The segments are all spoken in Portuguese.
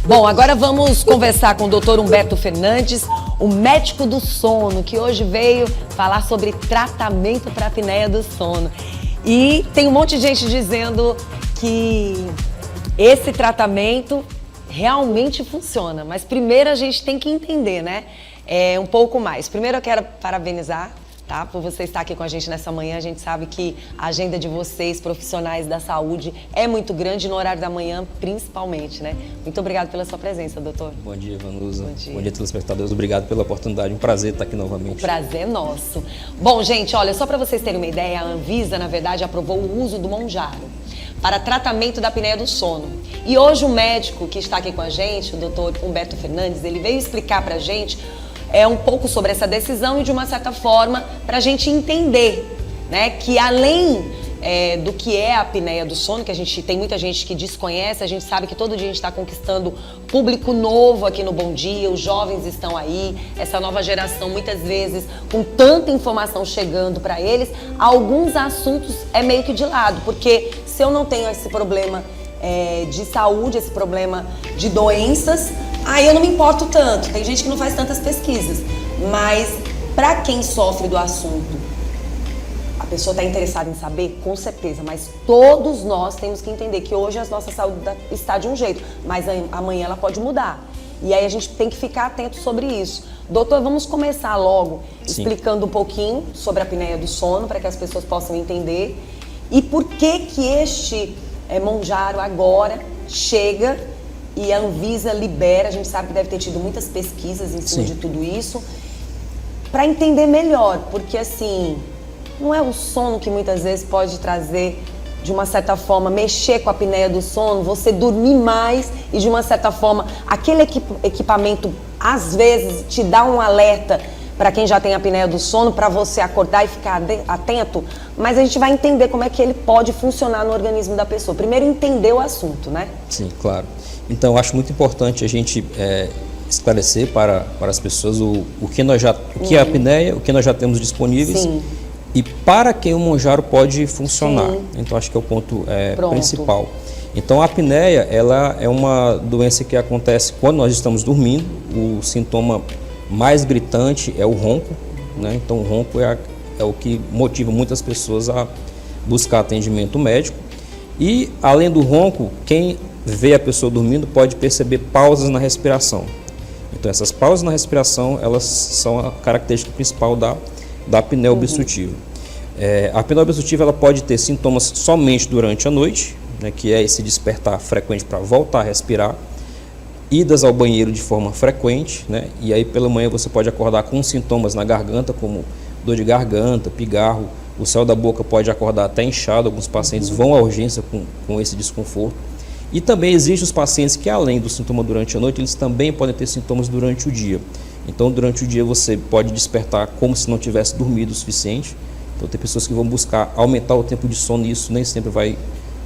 Bom, agora vamos conversar com o Dr. Humberto Fernandes, o médico do sono, que hoje veio falar sobre tratamento para a apneia do sono. E tem um monte de gente dizendo que esse tratamento realmente funciona, mas primeiro a gente tem que entender, né? Um pouco mais. Primeiro eu quero parabenizar, tá, por você estar aqui com a gente nessa manhã. A gente sabe que a agenda de vocês, profissionais da saúde, é muito grande, no horário da manhã principalmente, né? Muito obrigado pela sua presença, doutor. Bom dia, Vanusa. Bom dia, telespectadores. Obrigado pela oportunidade. Um prazer estar aqui novamente. O prazer é nosso. Bom, gente, olha, só para vocês terem uma ideia, a Anvisa, na verdade, aprovou o uso do Monjaro para tratamento da apneia do sono. E hoje o médico que está aqui com a gente, o doutor Humberto Fernandes, ele veio explicar para a gente um pouco sobre essa decisão e, de uma certa forma, para a gente entender, né, que além do que é a apneia do sono, que a gente tem muita gente que desconhece, a gente sabe que todo dia a gente está conquistando público novo aqui no Bom Dia, os jovens estão aí, essa nova geração, muitas vezes, com tanta informação chegando para eles, alguns assuntos é meio que de lado, porque se eu não tenho esse problema de saúde, esse problema de doenças, aí eu não me importo tanto. Tem gente que não faz tantas pesquisas, mas para quem sofre do assunto, a pessoa está interessada em saber, com certeza, mas todos nós temos que entender que hoje a nossa saúde está de um jeito, mas amanhã ela pode mudar. E aí a gente tem que ficar atento sobre isso. Doutor, vamos começar logo explicando um pouquinho sobre a apneia do sono, para que as pessoas possam entender. E por que este Monjaro agora chega e a Anvisa libera. A gente sabe que deve ter tido muitas pesquisas em cima de tudo isso, para entender melhor, porque assim, não é o sono que muitas vezes pode trazer, de uma certa forma, mexer com a apneia do sono, você dormir mais e, de uma certa forma, aquele equipamento, às vezes, te dá um alerta para quem já tem a apneia do sono, para você acordar e ficar atento, mas a gente vai entender como é que ele pode funcionar no organismo da pessoa. Primeiro, entender o assunto, né? Sim, claro. Então, eu acho muito importante a gente esclarecer para as pessoas o que é a apneia, o que nós já temos disponíveis. Sim. E para que o Monjaro pode funcionar. Sim. Então, acho que é o ponto principal. Então, a apneia, ela é uma doença que acontece quando nós estamos dormindo. O sintoma mais gritante é o ronco, né? Então, o ronco é o que motiva muitas pessoas a buscar atendimento médico. E, além do ronco, quem vê a pessoa dormindo pode perceber pausas na respiração. Então, essas pausas na respiração, elas são a característica principal da apneia obstrutiva. A apneia obstrutiva, ela pode ter sintomas somente durante a noite, né, que é esse despertar frequente para voltar a respirar, idas ao banheiro de forma frequente, né, e aí pela manhã você pode acordar com sintomas na garganta, como dor de garganta, pigarro, o céu da boca pode acordar até inchado, alguns pacientes vão à urgência com esse desconforto. E também existem os pacientes que, além do sintoma durante a noite, eles também podem ter sintomas durante o dia. Então, durante o dia você pode despertar como se não tivesse dormido o suficiente. Então, tem pessoas que vão buscar aumentar o tempo de sono e isso nem sempre vai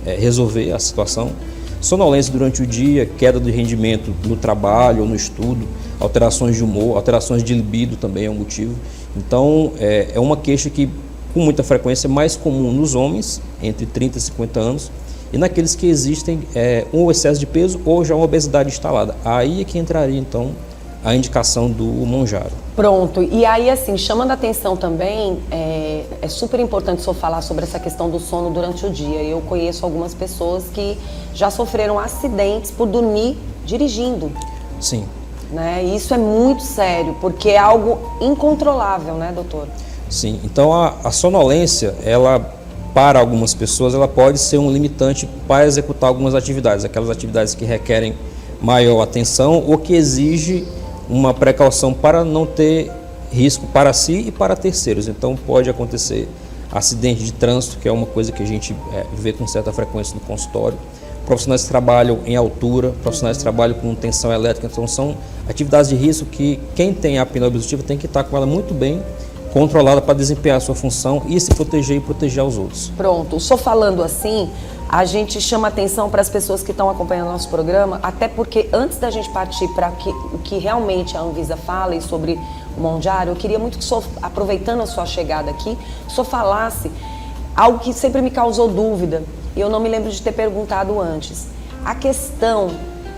resolver a situação. Sonolência durante o dia, queda de rendimento no trabalho ou no estudo, alterações de humor, alterações de libido também é um motivo. Então, é uma queixa que, com muita frequência, é mais comum nos homens, entre 30 e 50 anos, e naqueles que existem um excesso de peso ou já uma obesidade instalada. Aí é que entraria, então, a indicação do Monjaro. Pronto. E aí, assim, chamando a atenção também, é super importante o senhor falar sobre essa questão do sono durante o dia. Eu conheço algumas pessoas que já sofreram acidentes por dormir dirigindo. Sim. Né? E isso é muito sério, porque é algo incontrolável, né, doutor? Sim. Então, a sonolência, ela, para algumas pessoas, ela pode ser um limitante para executar algumas atividades, aquelas atividades que requerem maior atenção ou que exige uma precaução para não ter risco para si e para terceiros. Então, pode acontecer acidente de trânsito, que é uma coisa que a gente vê com certa frequência no consultório. Profissionais que trabalham em altura, profissionais que trabalham com tensão elétrica. Então, são atividades de risco que quem tem a apneia obstrutiva tem que estar com ela muito bem controlada para desempenhar a sua função e se proteger e proteger aos outros. Pronto. Só falando assim, a gente chama atenção para as pessoas que estão acompanhando nosso programa, até porque antes da gente partir para o que realmente a Anvisa fala e sobre o Monjaro, eu queria muito que o senhor, aproveitando a sua chegada aqui, o senhor falasse algo que sempre me causou dúvida e eu não me lembro de ter perguntado antes. A questão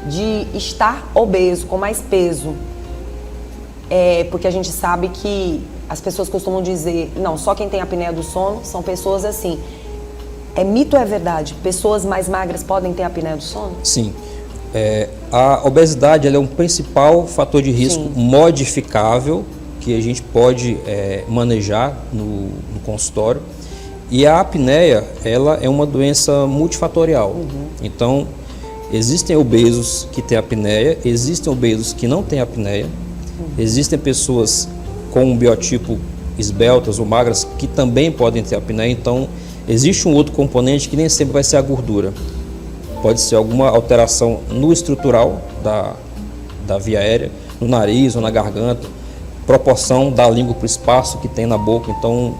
de estar obeso, com mais peso. Porque a gente sabe que as pessoas costumam dizer, não, só quem tem apneia do sono são pessoas assim. É mito ou é verdade? Pessoas mais magras podem ter apneia do sono? Sim. A obesidade ela é um principal fator de risco modificável que a gente pode manejar no consultório. E a apneia, ela é uma doença multifatorial. Então, existem obesos que têm apneia, existem obesos que não têm apneia, existem pessoas com um biotipo esbeltas ou magras que também podem ter apneia. Então, existe um outro componente que nem sempre vai ser a gordura. Pode ser alguma alteração no estrutural da via aérea, no nariz ou na garganta, proporção da língua para o espaço que tem na boca. Então,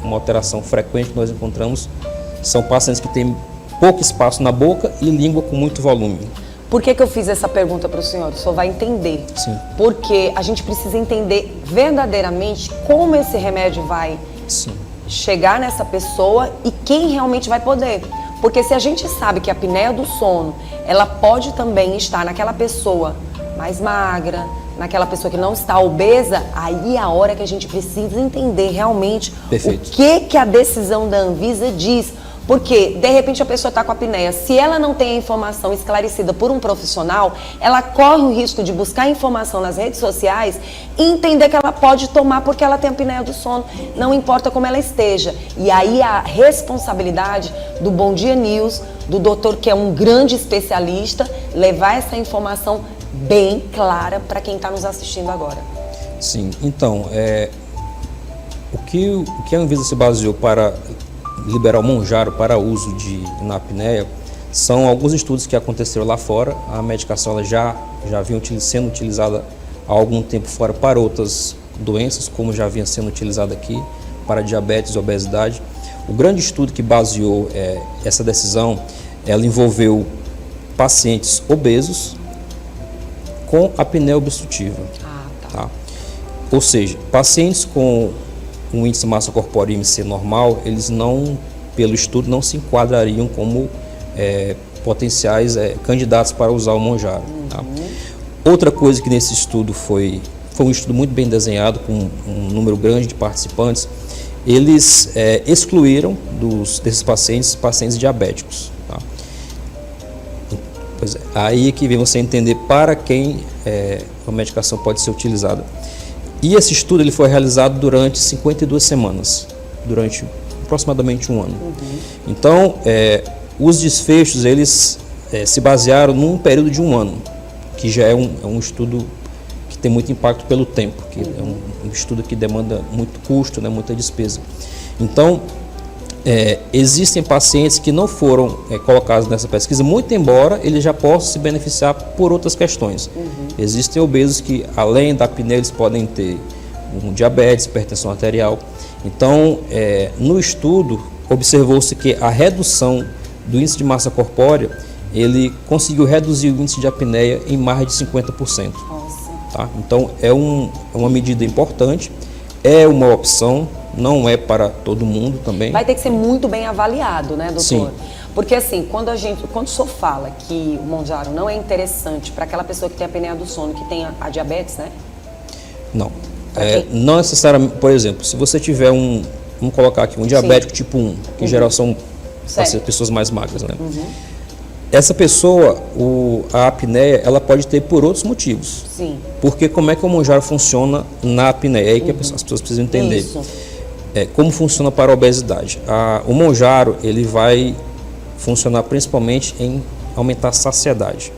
uma alteração frequente que nós encontramos são pacientes que têm pouco espaço na boca e língua com muito volume. Por que eu fiz essa pergunta para o senhor? O senhor vai entender. Sim. Porque a gente precisa entender verdadeiramente como esse remédio vai chegar nessa pessoa e quem realmente vai poder. Porque se a gente sabe que a apneia do sono, ela pode também estar naquela pessoa mais magra, naquela pessoa que não está obesa, aí é a hora que a gente precisa entender realmente Perfeito. O que a decisão da Anvisa diz. Porque, de repente, a pessoa está com apneia. Se ela não tem a informação esclarecida por um profissional, ela corre o risco de buscar informação nas redes sociais e entender que ela pode tomar porque ela tem apneia do sono, não importa como ela esteja. E aí a responsabilidade do Bom Dia News, do doutor que é um grande especialista, levar essa informação bem clara para quem está nos assistindo agora. Sim, então, o que a Anvisa se baseou para liberar o Mounjaro para uso na apneia são alguns estudos que aconteceram lá fora. A medicação ela já vinha sendo utilizada há algum tempo fora para outras doenças, como já vinha sendo utilizada aqui, para diabetes e obesidade. O grande estudo que baseou essa decisão, ela envolveu pacientes obesos com apneia obstrutiva. Tá? Ou seja, pacientes com um índice de massa corpórea IMC normal, eles não, pelo estudo, não se enquadrariam como potenciais candidatos para usar o Mounjaro. Tá? Outra coisa que nesse estudo foi um estudo muito bem desenhado, com um número grande de participantes, eles excluíram desses pacientes diabéticos. Tá? Pois aí é que vem você entender para quem a medicação pode ser utilizada. E esse estudo ele foi realizado durante 52 semanas, durante aproximadamente um ano. Então, os desfechos eles se basearam num período de um ano, que já é um estudo que tem muito impacto pelo tempo, que é um estudo que demanda muito custo, né, muita despesa. Então, existem pacientes que não foram colocados nessa pesquisa, muito embora eles já possam se beneficiar por outras questões. Existem obesos que, além da apneia, eles podem ter diabetes, hipertensão arterial. Então, no estudo, observou-se que a redução do índice de massa corpórea, ele conseguiu reduzir o índice de apneia em mais de 50%. Tá? Então, é uma medida importante, é uma opção, não é para todo mundo também. Vai ter que ser muito bem avaliado, né, doutor? Sim. Porque assim, quando o senhor fala que o Mounjaro não é interessante para aquela pessoa que tem a apneia do sono, que tem a diabetes, né? Não. Não necessariamente, por exemplo, se você tiver vamos colocar aqui, um diabético tipo 1, que em geral são pessoas mais magras, né? Essa pessoa, a apneia, ela pode ter por outros motivos. Sim. Porque como é que o Mounjaro funciona na apneia? É aí que as pessoas precisam entender. Isso. Como funciona para a obesidade. O Mounjaro, ele vai funcionar principalmente em aumentar a saciedade.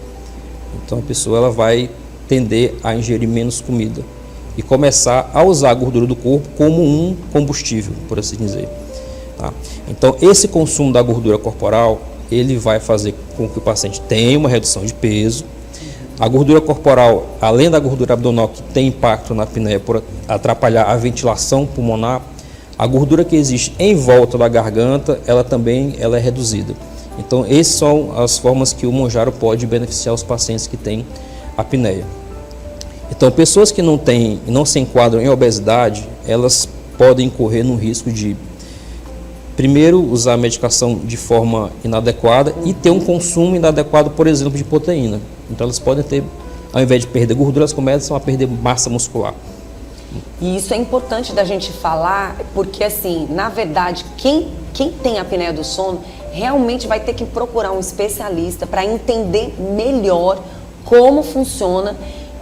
Então a pessoa ela vai tender a ingerir menos comida e começar a usar a gordura do corpo como um combustível, por assim dizer. Tá? Então esse consumo da gordura corporal, ele vai fazer com que o paciente tenha uma redução de peso. A gordura corporal, além da gordura abdominal que tem impacto na apneia por atrapalhar a ventilação pulmonar, a gordura que existe em volta da garganta, ela também é reduzida. Então, essas são as formas que o Mounjaro pode beneficiar os pacientes que têm apneia. Então, pessoas que não se enquadram em obesidade, elas podem incorrer no risco de, primeiro, usar a medicação de forma inadequada e ter um consumo inadequado, por exemplo, de proteína. Então elas podem ter, ao invés de perder gordura, elas começam a perder massa muscular. E isso é importante da gente falar, porque assim, na verdade, quem tem apneia do sono realmente vai ter que procurar um especialista para entender melhor como funciona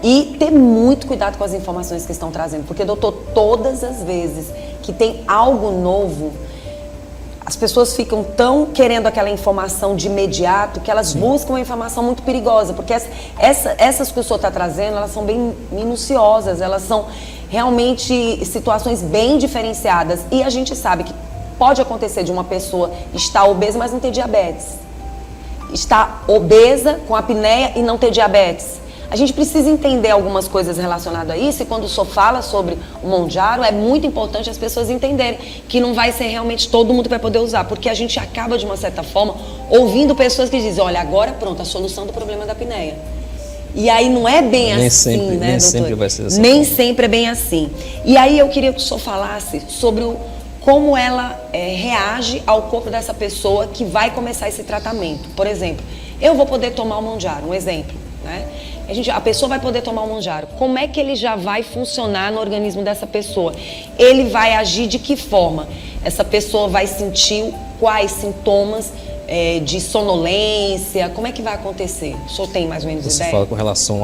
e ter muito cuidado com as informações que estão trazendo. Porque, doutor, todas as vezes que tem algo novo, as pessoas ficam tão querendo aquela informação de imediato que elas buscam uma informação muito perigosa. Porque essas que o senhor está trazendo, elas são bem minuciosas, elas são realmente situações bem diferenciadas. E a gente sabe que pode acontecer de uma pessoa estar obesa, mas não ter diabetes. Estar obesa com apneia e não ter diabetes. A gente precisa entender algumas coisas relacionadas a isso, e quando o senhor fala sobre o Mounjaro, é muito importante as pessoas entenderem que não vai ser realmente todo mundo que vai poder usar, porque a gente acaba, de uma certa forma, ouvindo pessoas que dizem, olha, agora pronto, a solução do problema da apneia. E aí não é bem assim, sempre, né, nem doutor? sempre vai ser dessa Nem forma. sempre é bem assim. E aí eu queria que o senhor falasse sobre como ela reage ao corpo dessa pessoa que vai começar esse tratamento. Por exemplo, eu vou poder tomar o Mounjaro, um exemplo, né? A pessoa vai poder tomar o Mounjaro. Como é que ele já vai funcionar no organismo dessa pessoa? Ele vai agir de que forma? Essa pessoa vai sentir quais sintomas de sonolência? Como é que vai acontecer? O senhor tem mais ou menos Você ideia? fala com relação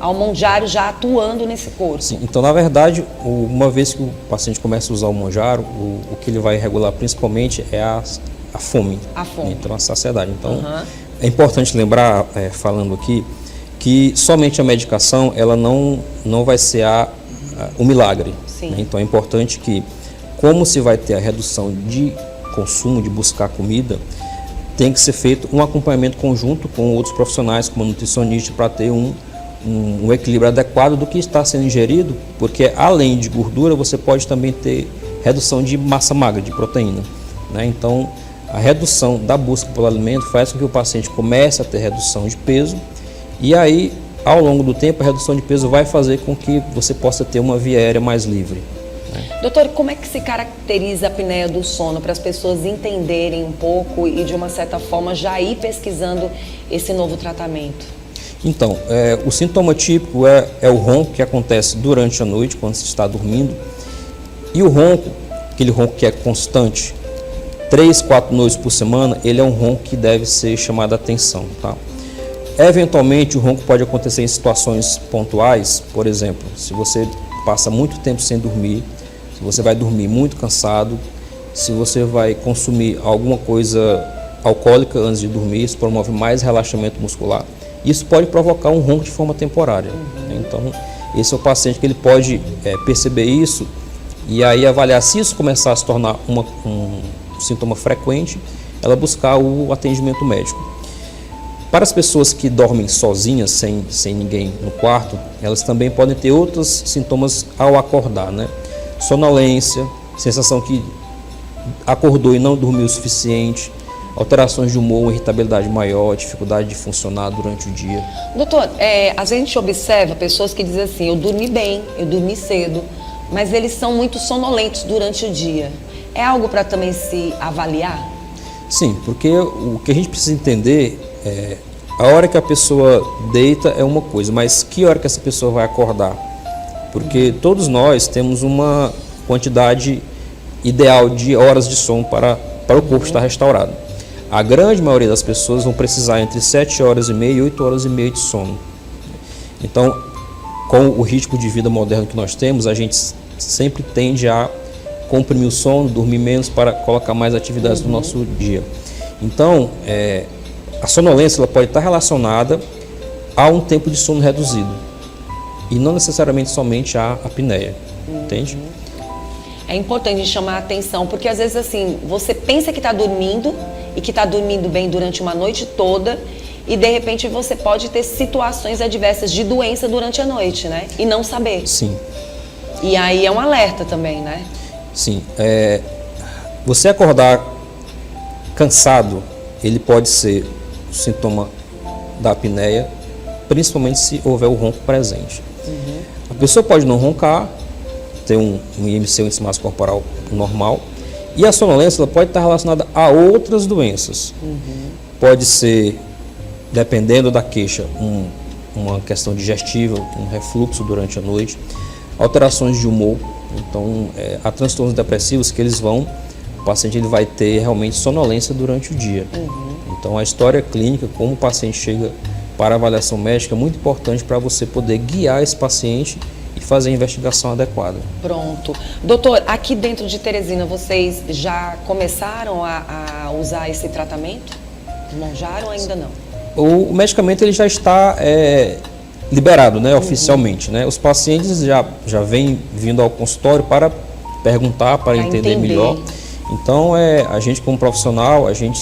Ao Mounjaro já atuando nesse corpo. Sim, então, na verdade, uma vez que o paciente começa a usar o Mounjaro, o que ele vai regular principalmente é a fome. A fome. Então, a saciedade. Então, é importante lembrar, falando aqui, que somente a medicação ela não vai ser o milagre. Sim. Né? Então, é importante que, como se vai ter a redução de consumo, de buscar comida, tem que ser feito um acompanhamento conjunto com outros profissionais, como nutricionista, para ter um equilíbrio adequado do que está sendo ingerido, porque além de gordura, você pode também ter redução de massa magra, de proteína. Né? Então, a redução da busca pelo alimento faz com que o paciente comece a ter redução de peso, e aí, ao longo do tempo, a redução de peso vai fazer com que você possa ter uma via aérea mais livre. Né? Doutor, como é que se caracteriza a apneia do sono para as pessoas entenderem um pouco e, de uma certa forma, já ir pesquisando esse novo tratamento? Então, o sintoma típico é o ronco que acontece durante a noite, quando se está dormindo. E o ronco, aquele ronco que é constante, 3, 4 noites por semana, ele é um ronco que deve ser chamado a atenção. Tá? Eventualmente, o ronco pode acontecer em situações pontuais. Por exemplo, se você passa muito tempo sem dormir, se você vai dormir muito cansado, se você vai consumir alguma coisa alcoólica antes de dormir, isso promove mais relaxamento muscular. Isso pode provocar um ronco de forma temporária. Então, esse é o paciente que ele pode perceber isso e aí avaliar se isso começar a se tornar um sintoma frequente, ela buscar o atendimento médico. Para as pessoas que dormem sozinhas, sem ninguém no quarto, elas também podem ter outros sintomas ao acordar, né? Sonolência, sensação que acordou e não dormiu o suficiente, alterações de humor, irritabilidade maior, dificuldade de funcionar durante o dia. Doutor, às vezes a gente observa pessoas que dizem assim, eu dormi bem, eu dormi cedo, mas eles são muito sonolentos durante o dia. É algo para também se avaliar? Sim, porque o que a gente precisa entender é a hora que a pessoa deita é uma coisa, mas que hora que essa pessoa vai acordar? Porque todos nós temos uma quantidade ideal de horas de sono para o corpo estar restaurado. A grande maioria das pessoas vão precisar entre 7 horas e meia e 8 horas e meia de sono. Então, com o ritmo de vida moderno que nós temos, a gente sempre tende a comprimir o sono, dormir menos para colocar mais atividades no nosso dia. Então, a sonolência ela pode estar relacionada a um tempo de sono reduzido e não necessariamente somente a apneia, entende? É importante chamar a atenção, porque às vezes assim, você pensa que está dormindo e que está dormindo bem durante uma noite toda e de repente você pode ter situações adversas de doença durante a noite, né? E não saber. Sim. E aí é um alerta também, né? Sim. Você acordar cansado, ele pode ser o sintoma da apneia, principalmente se houver o ronco presente. A pessoa pode não roncar, ter um IMC, um índice de massa corporal normal, e a sonolência ela pode estar relacionada a outras doenças. Pode ser dependendo da queixa, uma questão digestiva, um refluxo durante a noite, alterações de humor. Então, há transtornos depressivos que o paciente ele vai ter realmente sonolência durante o dia. Então, a história clínica, como o paciente chega para a avaliação médica, é muito importante para você poder guiar esse paciente e fazer a investigação adequada. Pronto. Doutor, aqui dentro de Teresina, vocês já começaram a usar esse tratamento? Monjaro ou ainda não? O medicamento ele já está liberado, né, oficialmente. Né? Os pacientes já vêm vindo ao consultório para perguntar, para entender melhor. Então, a gente como profissional, a gente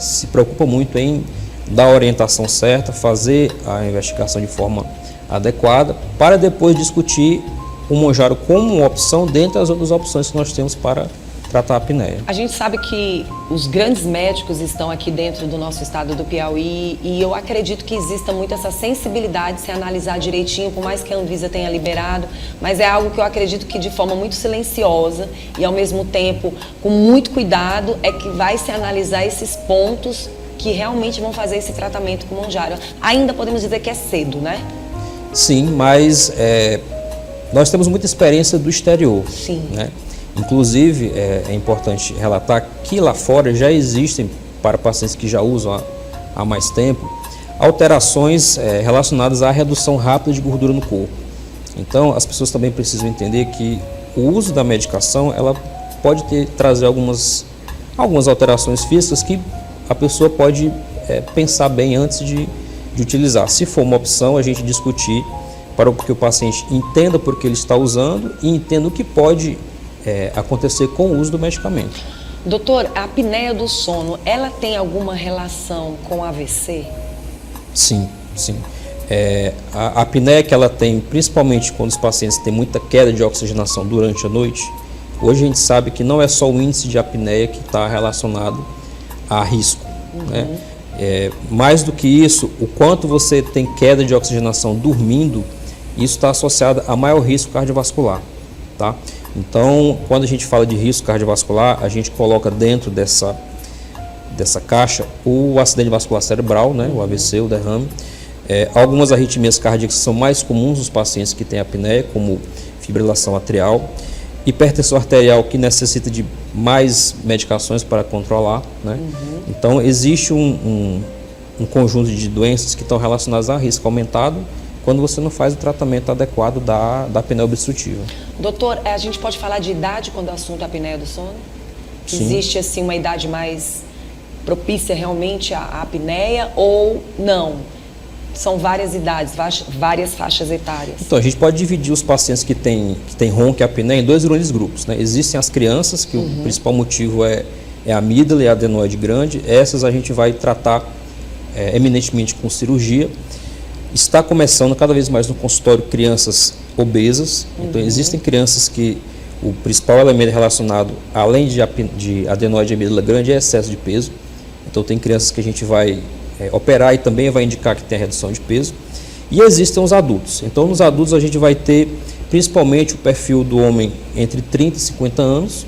se preocupa muito em dar a orientação certa, fazer a investigação de forma adequada, para depois discutir o Monjaro como uma opção dentre as outras opções que nós temos para tratar a apneia. A gente sabe que os grandes médicos estão aqui dentro do nosso estado do Piauí e eu acredito que exista muito essa sensibilidade de se analisar direitinho, por mais que a Anvisa tenha liberado, mas é algo que eu acredito que de forma muito silenciosa e ao mesmo tempo com muito cuidado é que vai se analisar esses pontos que realmente vão fazer esse tratamento com o Monjaro. Ainda podemos dizer que é cedo, né? Sim, mas nós temos muita experiência do exterior. Sim. Né? Inclusive, é importante relatar que lá fora já existem, para pacientes que já usam há mais tempo, alterações relacionadas à redução rápida de gordura no corpo. Então, as pessoas também precisam entender que o uso da medicação ela pode trazer algumas alterações físicas que a pessoa pode pensar bem antes de utilizar. Se for uma opção, a gente discutir para que o paciente entenda por que ele está usando e entenda o que pode acontecer com o uso do medicamento. Doutor, a apneia do sono, ela tem alguma relação com AVC? Sim, sim. A apneia que ela tem, principalmente quando os pacientes têm muita queda de oxigenação durante a noite, hoje a gente sabe que não é só o índice de apneia que está relacionado a risco. Né? Mais do que isso, o quanto você tem queda de oxigenação dormindo, isso está associado a maior risco cardiovascular. Tá? Então, quando a gente fala de risco cardiovascular, a gente coloca dentro dessa caixa o acidente vascular cerebral, né? O AVC, o derrame. Algumas arritmias cardíacas são mais comuns nos pacientes que têm apneia, como fibrilação atrial, hipertensão arterial que necessita de mais medicações para controlar. Né? Então, existe um conjunto de doenças que estão relacionadas a risco aumentado quando você não faz o tratamento adequado da apneia obstrutiva. Doutor, a gente pode falar de idade quando o assunto é a apneia do sono? Sim. Existe assim uma idade mais propícia realmente à apneia ou não? São várias idades, várias faixas etárias. Então, a gente pode dividir os pacientes que têm ronco e apneia em dois grandes grupos. Né? Existem as crianças, que o principal motivo é a amígdala e a adenoide grande. Essas a gente vai tratar eminentemente com cirurgia. Está começando cada vez mais no consultório crianças obesas. Então, existem crianças que o principal elemento relacionado, além de adenoide e amígdala grande, é excesso de peso. Então, tem crianças que a gente vai operar e também vai indicar que tem redução de peso. E existem os adultos. Então, nos adultos a gente vai ter principalmente o perfil do homem entre 30 e 50 anos,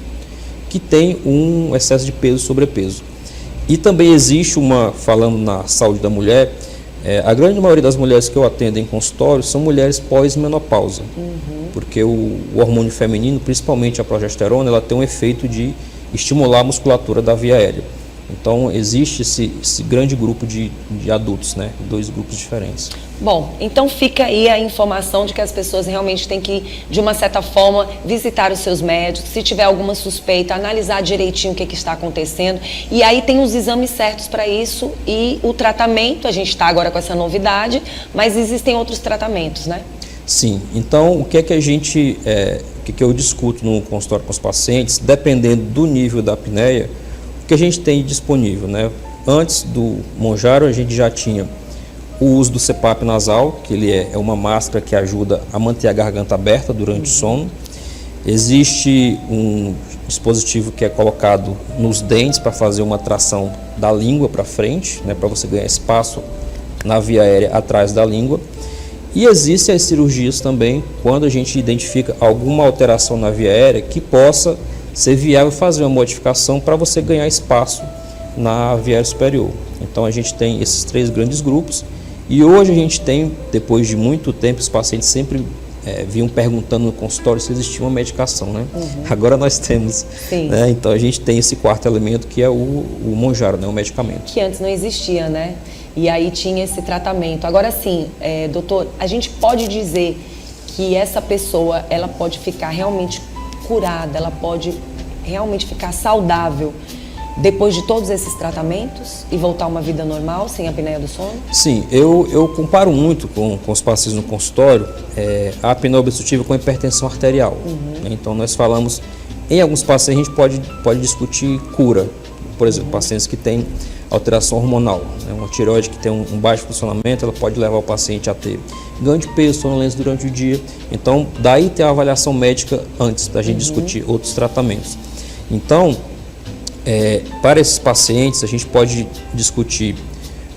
que tem um excesso de peso, sobrepeso. E também existe falando na saúde da mulher, a grande maioria das mulheres que eu atendo em consultório são mulheres pós-menopausa, porque o hormônio feminino, principalmente a progesterona, ela tem um efeito de estimular a musculatura da via aérea. Então, existe esse grande grupo de adultos, né? Dois grupos diferentes. Bom, então fica aí a informação de que as pessoas realmente têm que, de uma certa forma, visitar os seus médicos, se tiver alguma suspeita, analisar direitinho o que está acontecendo. E aí tem os exames certos para isso e o tratamento, a gente está agora com essa novidade, mas existem outros tratamentos, né? Sim, então o que eu discuto no consultório com os pacientes, dependendo do nível da apneia, o que a gente tem disponível, né? Antes do Monjaro, a gente já tinha o uso do CPAP nasal, que ele é uma máscara que ajuda a manter a garganta aberta durante o sono. Existe um dispositivo que é colocado nos dentes para fazer uma tração da língua para frente, né? Para você ganhar espaço na via aérea atrás da língua. E existem as cirurgias também, quando a gente identifica alguma alteração na via aérea que possa ser viável fazer uma modificação para você ganhar espaço na via aérea superior. Então a gente tem esses 3 grandes grupos e hoje a gente tem, depois de muito tempo, os pacientes sempre vinham perguntando no consultório se existia uma medicação, né? Agora nós temos, né? Então a gente tem esse 4º elemento que é o Mounjaro, né? O medicamento. Que antes não existia, né? E aí tinha esse tratamento. Agora sim, doutor, a gente pode dizer que essa pessoa, ela pode ficar realmente curada, ela pode realmente ficar saudável depois de todos esses tratamentos e voltar a uma vida normal, sem a apneia do sono? Sim, eu comparo muito com os pacientes no consultório a apneia obstrutiva com a hipertensão arterial. Então nós falamos, em alguns pacientes a gente pode discutir cura, por exemplo, pacientes que têm alteração hormonal, né? Uma tireoide que tem um baixo funcionamento, ela pode levar o paciente a ter ganho de peso, sonolência durante o dia. Então daí tem a avaliação médica antes da gente discutir outros tratamentos. Então, para esses pacientes, a gente pode discutir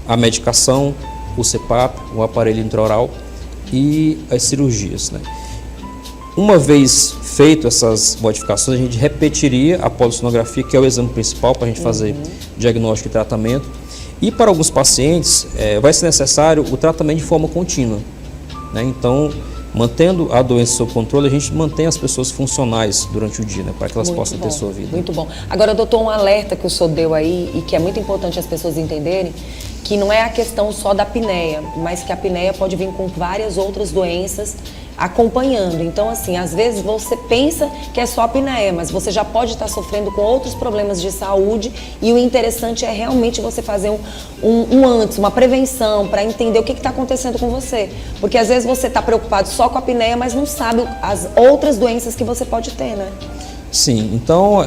a medicação, o CPAP, o aparelho intraoral e as cirurgias, né? Uma vez feito essas modificações, a gente repetiria a polissonografia, que é o exame principal para a gente fazer diagnóstico e tratamento. E para alguns pacientes, vai ser necessário o tratamento de forma contínua, né? Então, mantendo a doença sob controle, a gente mantém as pessoas funcionais durante o dia, né, para que elas possam ter sua vida. Muito bom. Agora, doutor, um alerta que o senhor deu aí e que é muito importante as pessoas entenderem, que não é a questão só da apneia, mas que a apneia pode vir com várias outras doenças acompanhando. Então, assim, às vezes você pensa que é só apneia, mas você já pode estar sofrendo com outros problemas de saúde e o interessante é realmente você fazer um antes, uma prevenção para entender o que está acontecendo com você. Porque às vezes você está preocupado só com a apneia, mas não sabe as outras doenças que você pode ter, né? Sim, então,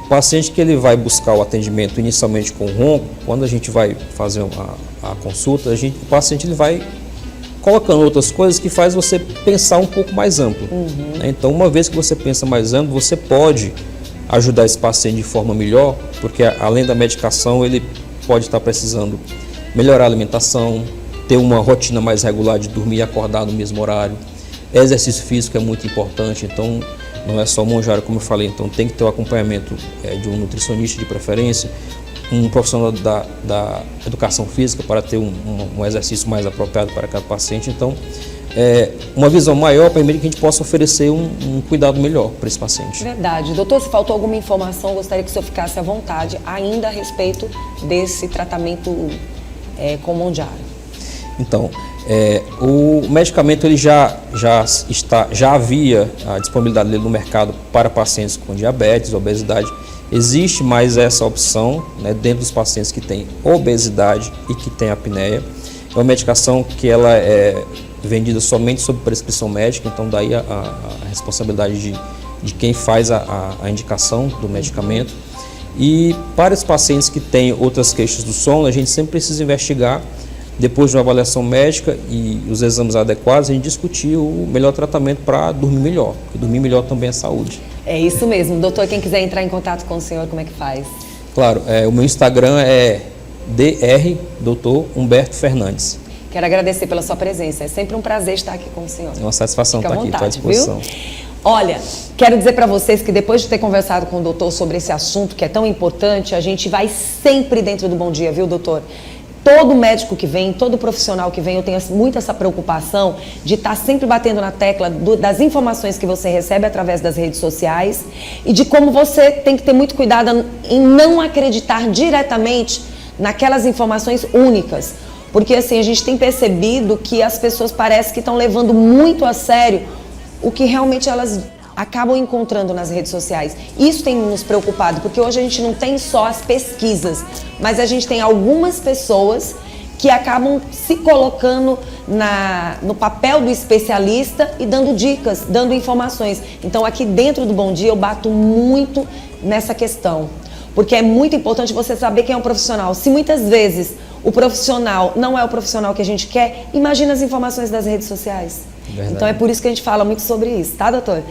o paciente que ele vai buscar o atendimento inicialmente com ronco, quando a gente vai fazer a consulta, o paciente ele vai colocando outras coisas que faz você pensar um pouco mais amplo. Então, uma vez que você pensa mais amplo, você pode ajudar esse paciente de forma melhor, porque além da medicação, ele pode estar precisando melhorar a alimentação, ter uma rotina mais regular de dormir e acordar no mesmo horário. Exercício físico é muito importante, então não é só o Mounjaro, como eu falei, então tem que ter o acompanhamento de um nutricionista de preferência, um profissional da educação física para ter um exercício mais apropriado para cada paciente. Então, uma visão maior permite que a gente possa oferecer um cuidado melhor para esse paciente. Verdade. Doutor, se faltou alguma informação, gostaria que o senhor ficasse à vontade ainda a respeito desse tratamento com o Mounjaro. Então, o medicamento ele já havia a disponibilidade dele no mercado para pacientes com diabetes, obesidade. Existe mais essa opção, né, dentro dos pacientes que têm obesidade e que têm apneia. É uma medicação que ela é vendida somente sob prescrição médica, então daí a responsabilidade de quem faz a indicação do medicamento. E para os pacientes que têm outras queixas do sono, a gente sempre precisa investigar, depois de uma avaliação médica e os exames adequados, a gente discutir o melhor tratamento para dormir melhor, porque dormir melhor também é saúde. É isso mesmo. Doutor, quem quiser entrar em contato com o senhor, como é que faz? Claro, o meu Instagram é Dr. Humberto Fernandes. Quero agradecer pela sua presença. É sempre um prazer estar aqui com o senhor. É uma satisfação estar aqui, estou à disposição. Viu? Olha, quero dizer para vocês que depois de ter conversado com o doutor sobre esse assunto que é tão importante, a gente vai sempre dentro do Bom Dia, viu, doutor? Todo médico que vem, todo profissional que vem, eu tenho muito essa preocupação de estar sempre batendo na tecla das informações que você recebe através das redes sociais e de como você tem que ter muito cuidado em não acreditar diretamente naquelas informações únicas. Porque assim, a gente tem percebido que as pessoas parecem que estão levando muito a sério o que realmente elas acabam encontrando nas redes sociais. Isso tem nos preocupado, porque hoje a gente não tem só as pesquisas, mas a gente tem algumas pessoas que acabam se colocando no papel do especialista e dando dicas, dando informações. Então aqui dentro do Bom Dia eu bato muito nessa questão, porque é muito importante você saber quem é um profissional. Se muitas vezes o profissional não é o profissional que a gente quer, imagina as informações das redes sociais. Verdade. Então é por isso que a gente fala muito sobre isso, tá, doutor?